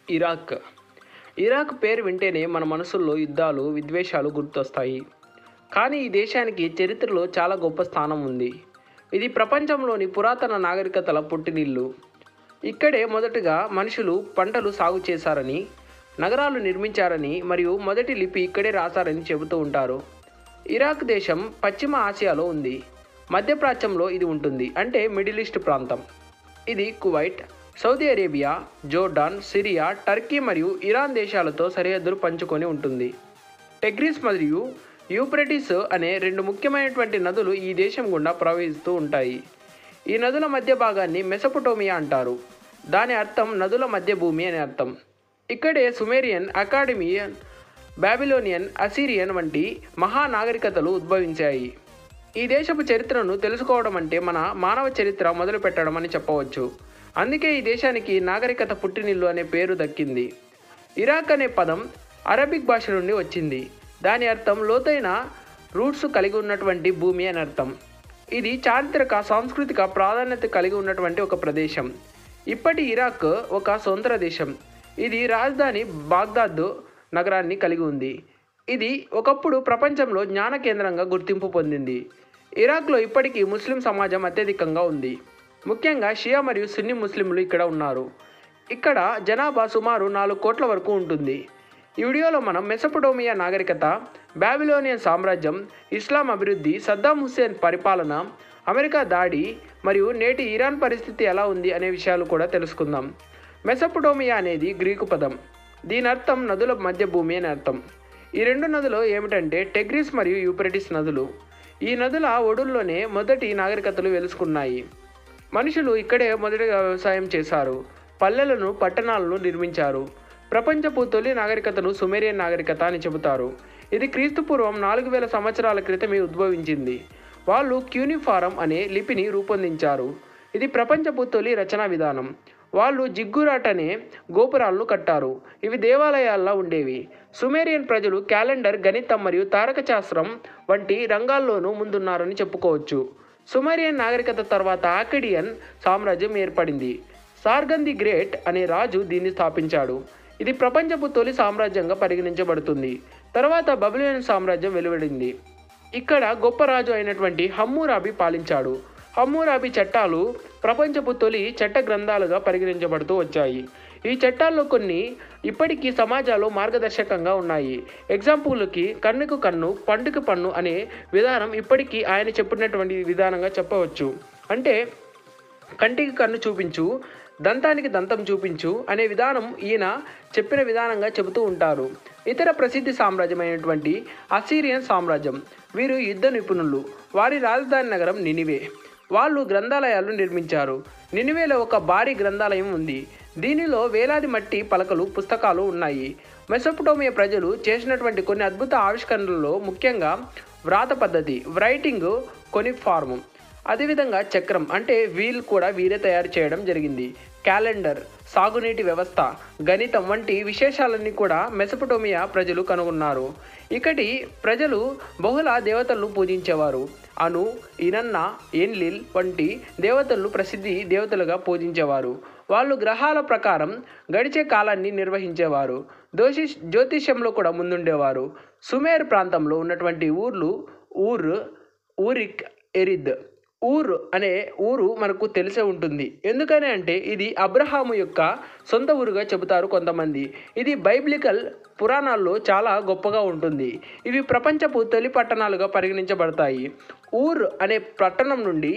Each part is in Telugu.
ఇరాక్. ఇరాక్ పేరు వింటేనే మన మనసుల్లో యుద్ధాలు, విద్వేషాలు గుర్తొస్తాయి. కానీ ఈ దేశానికి చరిత్రలో చాలా గొప్ప స్థానం ఉంది. ఇది ప్రపంచంలోని పురాతన నాగరికతల పుట్టినిల్లు. ఇక్కడే మొదటగా మనుషులు పంటలు సాగు చేశారని, నగరాలు నిర్మించారని మరియు మొదటి లిపి ఇక్కడే రాశారని చెబుతూ ఉంటారు. ఇరాక్ దేశం పశ్చిమ ఆసియాలో ఉంది. మధ్యప్రాచ్యంలో ఇది ఉంటుంది, అంటే మిడిల్ ఈస్ట్ ప్రాంతం. ఇది Kuwait, Saudi Arabia, Jordan, Syria, Turkey మరియు ఇరాన్ దేశాలతో సరిహద్దులు పంచుకొని ఉంటుంది. టెగ్రిస్ మరియు యూఫ్రటీస్ అనే రెండు ముఖ్యమైనటువంటి నదులు ఈ దేశం గుండా ప్రవహిస్తూ ఉంటాయి. ఈ నదుల మధ్య భాగాన్ని మెసొపొటేమియా అంటారు. దాని అర్థం నదుల మధ్య భూమి అని అర్థం. ఇక్కడే సుమేరియన్, అకాడిమియన్, బాబిలోనియన్, అసీరియన్ వంటి మహానాగరికతలు ఉద్భవించాయి. ఈ దేశపు చరిత్రను తెలుసుకోవడం అంటే మన మానవ చరిత్ర మొదలు పెట్టడం అని చెప్పవచ్చు. అందుకే ఈ దేశానికి నాగరికత పుట్టినిల్లు అనే పేరు దక్కింది. ఇరాక్ అనే పదం అరబిక్ భాష నుండి వచ్చింది. దాని అర్థం లోతైన రూట్స్ కలిగి ఉన్నటువంటి భూమి అని అర్థం. ఇది చారిత్రక, సాంస్కృతిక ప్రాధాన్యత కలిగి ఉన్నటువంటి ఒక ప్రదేశం. ఇప్పటి ఇరాక్ ఒక స్వతంత్ర దేశం. ఇది రాజధాని బాగ్దాద్ నగరాన్ని కలిగి ఉంది. ఇది ఒకప్పుడు ప్రపంచంలో జ్ఞాన కేంద్రంగా గుర్తింపు పొందింది. ఇరాక్లో ఇప్పటికీ ముస్లిం సమాజం అత్యధికంగా ఉంది. ముఖ్యంగా షియా మరియు సున్నీ ముస్లింలు ఇక్కడ ఉన్నారు. ఇక్కడ జనాభా సుమారు 4 కోట్ల వరకు ఉంటుంది. ఈ వీడియోలో మనం మెసొపొటేమియా నాగరికత, బాబిలోనియన్ సామ్రాజ్యం, ఇస్లాం అభివృద్ధి, సద్దాం హుస్సేన్ పరిపాలన, అమెరికా దాడి మరియు నేటి ఇరాన్ పరిస్థితి ఎలా ఉంది అనే విషయాలు కూడా తెలుసుకుందాం. మెసొపొటేమియా అనేది గ్రీకు పదం. దీని అర్థం నదుల మధ్య భూమి అని అర్థం. ఈ రెండు నదులు ఏమిటంటే టెగ్రిస్ మరియు యూఫ్రటీస్ నదులు. ఈ నదుల ఒడుల్లోనే మొదటి నాగరికతలు వెలుసుకున్నాయి. మనుషులు ఇక్కడే మొదటిగా వ్యవసాయం చేశారు. పల్లెలను, పట్టణాలను నిర్మించారు. ప్రపంచపు తొలి నాగరికతను సుమేరియన్ నాగరికత అని చెబుతారు. ఇది క్రీస్తుపూర్వం 4000 సంవత్సరాల క్రితమే ఉద్భవించింది. వాళ్ళు క్యూనిఫారం అనే లిపిని రూపొందించారు. ఇది ప్రపంచపు తొలి రచనా విధానం. వాళ్ళు జిగ్గురాట్ అనే గోపురాలను కట్టారు. ఇవి దేవాలయాల్లో ఉండేవి. సుమేరియన్ ప్రజలు క్యాలెండర్, గణితం మరియు తారక శాస్త్రం వంటి రంగాల్లోనూ ముందున్నారని చెప్పుకోవచ్చు. సుమేరియన్ నాగరికత తర్వాత ఆకిడియన్ సామ్రాజ్యం ఏర్పడింది. సార్గన్ ది గ్రేట్ అనే రాజు దీన్ని స్థాపించాడు. ఇది ప్రపంచపు తొలి సామ్రాజ్యంగా పరిగణించబడుతుంది. తర్వాత బబిలోనియన్ సామ్రాజ్యం వెలువడింది. ఇక్కడ గొప్ప రాజు అయినటువంటి హమ్మూరాబి పాలించాడు. హమ్మూరాబి చట్టాలు ప్రపంచపు తొలి చట్ట గ్రంథాలుగా పరిగణించబడుతూ వచ్చాయి. ఈ చట్టాల్లో కొన్ని ఇప్పటికీ సమాజాల్లో మార్గదర్శకంగా ఉన్నాయి. ఎగ్జాంపుల్కి కన్నుకు కన్ను, పండుకు పన్ను అనే విధానం ఇప్పటికీ ఆయన చెప్పినటువంటి విధానంగా చెప్పవచ్చు. అంటే కంటికి కన్ను చూపించు, దంతానికి దంతం చూపించు అనే విధానం ఈయన చెప్పిన విధానంగా చెబుతూ ఉంటారు. ఇతర ప్రసిద్ధి సామ్రాజ్యమైనటువంటి అసీరియన్ సామ్రాజ్యం. వీరు యుద్ధ నిపుణులు. వారి రాజధాని నగరం నినివే. వాళ్ళు గ్రంథాలయాలు నిర్మించారు. నినివేలో ఒక భారీ గ్రంథాలయం ఉంది. దీనిలో వేలాది మట్టి పలకలు, పుస్తకాలు ఉన్నాయి. మెసొపొటేమియా ప్రజలు చేసినటువంటి కొన్ని అద్భుత ఆవిష్కరణలలో ముఖ్యంగా వ్రాత పద్ధతి, రైటింగ్ కొనిఫార్మ్, అదేవిధంగా చక్రం అంటే వీల్ కూడా వీరే తయారు చేయడం జరిగింది. క్యాలెండర్, సాగునీటి వ్యవస్థ, గణితం వంటి విశేషాలన్నీ కూడా మెసొపొటేమియా ప్రజలు కనుగొన్నారు. ఇక్కడి ప్రజలు బహుళ దేవతలను పూజించేవారు. అను, ఇనన్న, ఎన్లిల్ వంటి దేవతలను ప్రసిద్ధి దేవతలుగా పూజించేవారు. వాళ్ళు గ్రహాల ప్రకారం గడిచే కాలాన్ని నిర్వహించేవారు. జ్యోతిష్యంలో కూడా ముందుండేవారు. సుమేర్ ప్రాంతంలో ఉన్నటువంటి ఊర్లు ఊరిక్, ఎరిద్. అనే ఊరు మనకు తెలిసే ఉంటుంది. ఎందుకని అంటే ఇది అబ్రహాము యొక్క సొంత ఊరుగా చెబుతారు కొంతమంది. ఇది బైబిలికల్ పురాణాల్లో చాలా గొప్పగా ఉంటుంది. ఇవి ప్రపంచపు తొలి పట్టణాలుగా పరిగణించబడతాయి. అనే పట్టణం నుండి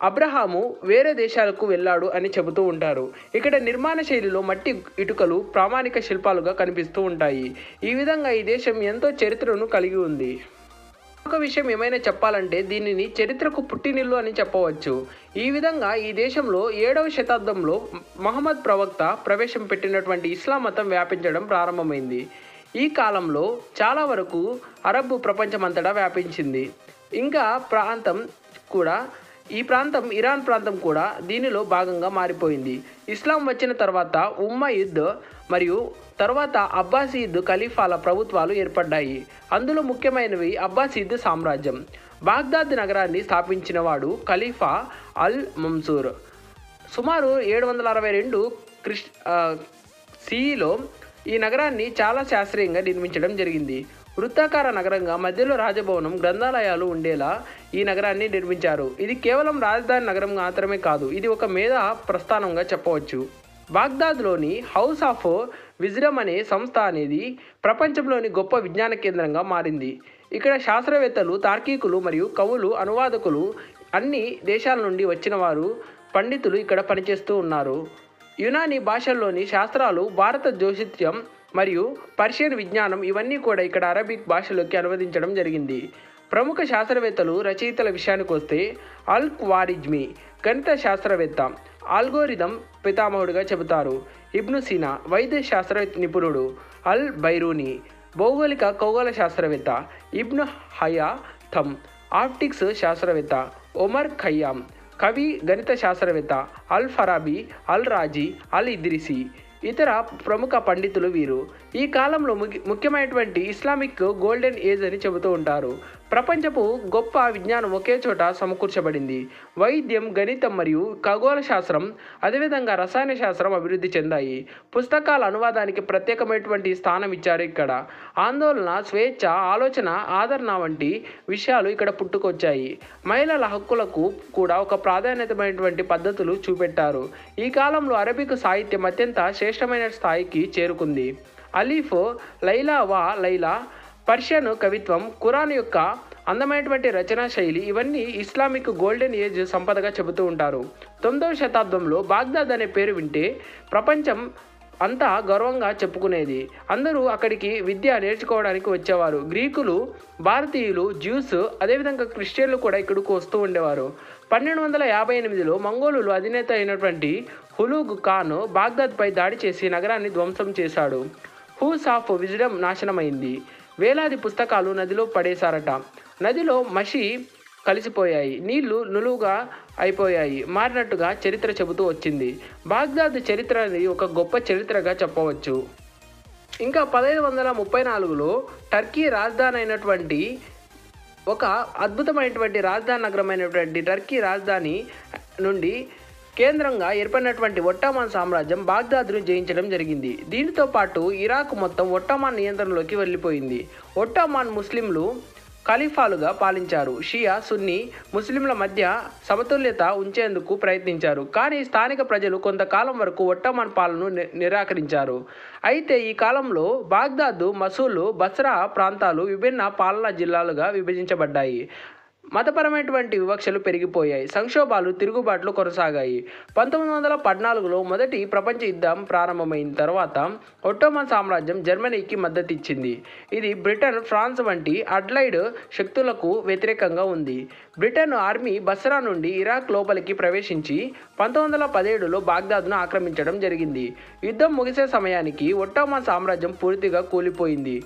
అబ్రహాము వేరే దేశాలకు వెళ్ళాడు అని చెబుతూ ఉంటారు. ఇక్కడ నిర్మాణ శైలిలో మట్టి ఇటుకలు ప్రామాణిక శిల్పాలుగా కనిపిస్తూ ఉంటాయి. ఈ విధంగా ఈ దేశం ఎంతో చరిత్రను కలిగి ఉంది. ఒక విషయం ఏమైనా చెప్పాలంటే దీనిని చరిత్రకు పుట్టినిల్లు అని చెప్పవచ్చు. ఈ విధంగా ఈ దేశంలో 7వ శతాబ్దంలో మహమ్మద్ ప్రవక్త ప్రవేశం పెట్టినటువంటి ఇస్లాం మతం వ్యాపించడం ప్రారంభమైంది. ఈ కాలంలో చాలా వరకు అరబ్ ప్రపంచమంతటా వ్యాపించింది. ఇంకా ఈ ప్రాంతం ఇరాన్ ప్రాంతం కూడా దీనిలో భాగంగా మారిపోయింది. ఇస్లాం వచ్చిన తర్వాత ఉమ్మయిద్ మరియు తర్వాత అబ్బాసీద్ ఖలీఫాల ప్రభుత్వాలు ఏర్పడ్డాయి. అందులో ముఖ్యమైనవి అబ్బాసీద్ సామ్రాజ్యం. బాగ్దాద్ నగరాన్ని స్థాపించిన వాడు ఖలీఫా అల్ మన్సూర్. సుమారు 762 సిఈలో ఈ నగరాన్ని చాలా శాస్త్రీయంగా నిర్మించడం జరిగింది. వృత్తాకార నగరంగా మధ్యలో రాజభవనం, గ్రంథాలయాలు ఉండేలా ఈ నగరాన్ని నిర్మించారు. ఇది కేవలం రాజధాని నగరం మాత్రమే కాదు, ఇది ఒక మేధా ప్రస్థానంగా చెప్పవచ్చు. బాగ్దాద్లోని హౌస్ ఆఫ్ విజ్డమ్ అనే సంస్థ అనేది ప్రపంచంలోని గొప్ప విజ్ఞాన కేంద్రంగా మారింది. ఇక్కడ శాస్త్రవేత్తలు, తార్కికులు మరియు కవులు, అనువాదకులు, అన్ని దేశాల నుండి వచ్చిన వారు, పండితులు ఇక్కడ పనిచేస్తూ ఉన్నారు. యునానీ భాషల్లోని శాస్త్రాలు, భారత జ్యోతిష్యం మరియు పర్షియన్ విజ్ఞానం ఇవన్నీ కూడా ఇక్కడ అరబిక్ భాషలోకి అనువదించడం జరిగింది. ప్రముఖ శాస్త్రవేత్తలు, రచయితల విషయానికి వస్తే అల్ ఖ్వారిజ్మీ గణిత శాస్త్రవేత్త, ఆల్గోరిథం పితామహుడిగా చెబుతారు. ఇబ్ను సీనా వైద్య శాస్త్ర నిపుణుడు, అల్ బైరూని భౌగోళిక ఖగోళ శాస్త్రవేత్త, ఇబ్ను హయాథమ్ ఆప్టిక్స్ శాస్త్రవేత్త, ఒమర్ ఖయ్యాం కవి, గణిత శాస్త్రవేత్త, అల్ ఫరాబీ, అల్ రాజీ, అల్ ఇద్రిసి ఇతర ప్రముఖ పండితులు వీరు. ఈ కాలంలో ముఖ్యమైనటువంటి ఇస్లామిక్ గోల్డెన్ ఏజ్ అని చెబుతూ ఉంటారు. ప్రపంచపు గొప్ప విజ్ఞానం ఒకే చోట సమకూర్చబడింది. వైద్యం, గణితం మరియు ఖగోళ శాస్త్రం, అదేవిధంగా రసాయన శాస్త్రం అభివృద్ధి చెందాయి. పుస్తకాల అనువాదానికి ప్రత్యేకమైనటువంటి స్థానం ఇచ్చారు ఇక్కడ. ఆందోళన, స్వేచ్ఛ, ఆలోచన, ఆదరణ వంటి విషయాలు ఇక్కడ పుట్టుకొచ్చాయి. మహిళల హక్కులకు కూడా ఒక ప్రాధాన్యతమైనటువంటి పద్ధతులు చూపెట్టారు. ఈ కాలంలో అరబిక్ సాహిత్యం అత్యంత శ్రేష్టమైన స్థాయికి చేరుకుంది. అలీఫ్, లైలా వా లైలా, పర్షియన్ కవిత్వం, ఖురాన్ యొక్క అందమైనటువంటి రచనా శైలి ఇవన్నీ ఇస్లామిక్ గోల్డెన్ ఏజ్ సంపదగా చెబుతూ ఉంటారు. 9వ శతాబ్దంలో బాగ్దాద్ అనే పేరు వింటే ప్రపంచం అంతా గర్వంగా చెప్పుకునేది. అందరూ అక్కడికి విద్య నేర్చుకోవడానికి వచ్చేవారు. గ్రీకులు, భారతీయులు, జ్యూస్, అదేవిధంగా క్రిస్టియన్లు కూడా ఇక్కడికి వస్తూ ఉండేవారు. 1258లో మంగోలులు అధినేత అయినటువంటి హులుగ్ ఖాన్ బాగ్దాద్పై దాడి చేసి నగరాన్ని ధ్వంసం చేశాడు. హౌస్ ఆఫ్ విజ్డమ్ నాశనమైంది. వేలాది పుస్తకాలు నదిలో పడేశారట. నదిలో మషి కలిసిపోయాయి, నీళ్లు నులువుగా అయిపోయాయి, మారినట్టుగా చరిత్ర చెబుతూ వచ్చింది. బాగ్దాద్ చరిత్ర అనేది ఒక గొప్ప చరిత్రగా చెప్పవచ్చు. ఇంకా 1534లో టర్కీ రాజధాని అయినటువంటి ఒక అద్భుతమైనటువంటి రాజధాని నగరమైనటువంటి టర్కీ రాజధాని నుండి కేంద్రంగా ఏర్పడినటువంటి ఒట్టోమన్ సామ్రాజ్యం బాగ్దాద్ను జయించడం జరిగింది. దీనితో పాటు ఇరాక్ మొత్తం ఒట్టోమన్ నియంత్రణలోకి వెళ్ళిపోయింది. ఒట్టోమన్ ముస్లింలు ఖలీఫాలుగా పాలించారు. షియా, సున్నీ ముస్లింల మధ్య సమతుల్యత ఉంచేందుకు ప్రయత్నించారు. కానీ స్థానిక ప్రజలు కొంతకాలం వరకు ఒట్టోమన్ పాలనను నిరాకరించారు. అయితే ఈ కాలంలో బాగ్దాద్, మసూలు, బస్రా ప్రాంతాలు విభిన్న పాలనా జిల్లాలుగా విభజించబడ్డాయి. మతపరమైనటువంటి వివక్షలు పెరిగిపోయాయి. సంక్షోభాలు, తిరుగుబాట్లు కొనసాగాయి. 1914లో మొదటి ప్రపంచ యుద్ధం ప్రారంభమైన తర్వాత ఒట్టోమన్ సామ్రాజ్యం జర్మనీకి మద్దతిచ్చింది. ఇది బ్రిటన్, ఫ్రాన్స్ వంటి అడ్లైడ్ శక్తులకు వ్యతిరేకంగా ఉంది. బ్రిటన్ ఆర్మీ బస్రా నుండి ఇరాక్ లోపలికి ప్రవేశించి 1917లో బాగ్దాద్ను ఆక్రమించడం జరిగింది. యుద్ధం ముగిసే సమయానికి ఒట్టోమన్ సామ్రాజ్యం పూర్తిగా కూలిపోయింది.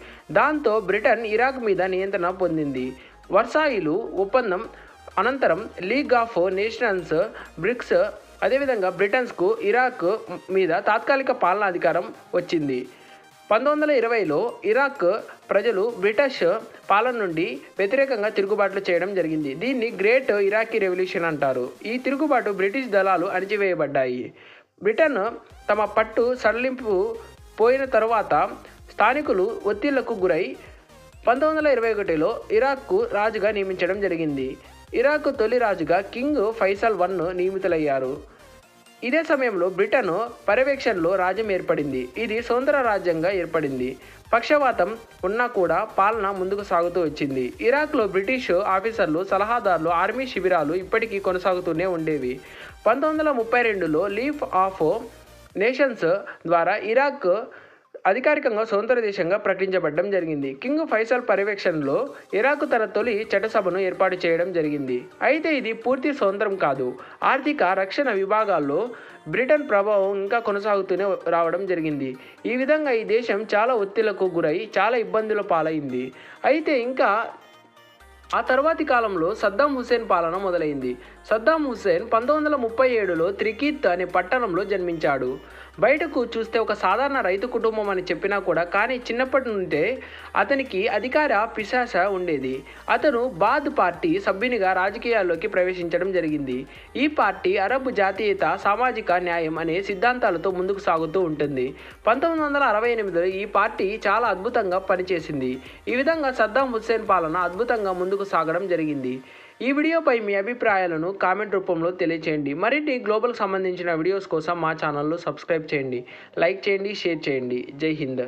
దాంతో బ్రిటన్ ఇరాక్ మీద నియంత్రణ పొందింది. వర్సాయిలు ఒప్పందం అనంతరం లీగ్ ఆఫ్ నేషన్స్, బ్రిక్స్, అదేవిధంగా బ్రిటన్స్కు ఇరాక్ మీద తాత్కాలిక పాలనాధికారం వచ్చింది. 1920లో ఇరాక్ ప్రజలు బ్రిటిష్ పాలన నుండి వ్యతిరేకంగా తిరుగుబాట్లు చేయడం జరిగింది. దీన్ని గ్రేట్ ఇరాకీ రెవల్యూషన్ అంటారు. ఈ తిరుగుబాటు బ్రిటిష్ దళాలు అణిచివేయబడ్డాయి. బ్రిటన్ తమ పట్టు సడలింపు పోయిన తరువాత స్థానికులు ఒత్తిళ్లకు గురై 1921లో ఇరాక్కు రాజుగా నియమించడం జరిగింది. ఇరాక్ తొలి రాజుగా కింగ్ ఫైసల్ I నియమితులయ్యారు. ఇదే సమయంలో బ్రిటన్ పర్యవేక్షణలో రాజ్యం ఏర్పడింది. ఇది స్వతంత్ర రాజ్యంగా ఏర్పడింది. పక్షవాతం ఉన్నా కూడా పాలన ముందుకు సాగుతూ వచ్చింది. ఇరాక్లో బ్రిటిష్ ఆఫీసర్లు, సలహాదారులు, ఆర్మీ శిబిరాలు ఇప్పటికీ కొనసాగుతూనే ఉండేవి. 1932లో లీగ్ ఆఫ్ నేషన్స్ ద్వారా ఇరాక్ అధికారికంగా స్వతంత్ర దేశంగా ప్రకటించబడడం జరిగింది. కింగ్ ఫైసల్ పర్యవేక్షణలో ఇరాక్ తన తొలి చట్టసభను ఏర్పాటు చేయడం జరిగింది. అయితే ఇది పూర్తి స్వతంత్రం కాదు. ఆర్థిక, రక్షణ విభాగాల్లో బ్రిటన్ ప్రభావం ఇంకా కొనసాగుతూనే రావడం జరిగింది. ఈ విధంగా ఈ దేశం చాలా ఒత్తిళ్లకు గురై చాలా ఇబ్బందుల పాలైంది. అయితే ఇంకా ఆ తర్వాతి కాలంలో సద్దాం హుస్సేన్ పాలన మొదలైంది. సద్దాం హుస్సేన్ 1937లో త్రికీత్ అనే పట్టణంలో జన్మించాడు. బయటకు చూస్తే ఒక సాధారణ రైతు కుటుంబం అని చెప్పినా కూడా కానీ చిన్నప్పటి నుండే అతనికి అధికార పిశాచ ఉండేది. అతను బాద్ పార్టీ సభ్యునిగా రాజకీయాల్లోకి ప్రవేశించడం జరిగింది. ఈ పార్టీ అరబ్ జాతీయత, సామాజిక న్యాయం అనే సిద్ధాంతాలతో ముందుకు సాగుతూ ఉంటుంది. 1968లో ఈ పార్టీ చాలా అద్భుతంగా పనిచేసింది. ఈ విధంగా సద్దాం హుస్సేన్ పాలన అద్భుతంగా ముందుకు సాగడం జరిగింది. ఈ వీడియోపై మీ అభిప్రాయాలను కామెంట్ రూపంలో తెలియచేయండి. మరిన్ని గ్లోబల్కి సంబంధించిన వీడియోస్ కోసం మా ఛానల్ను సబ్స్క్రైబ్ చేయండి, లైక్ చేయండి, షేర్ చేయండి. జై హింద్.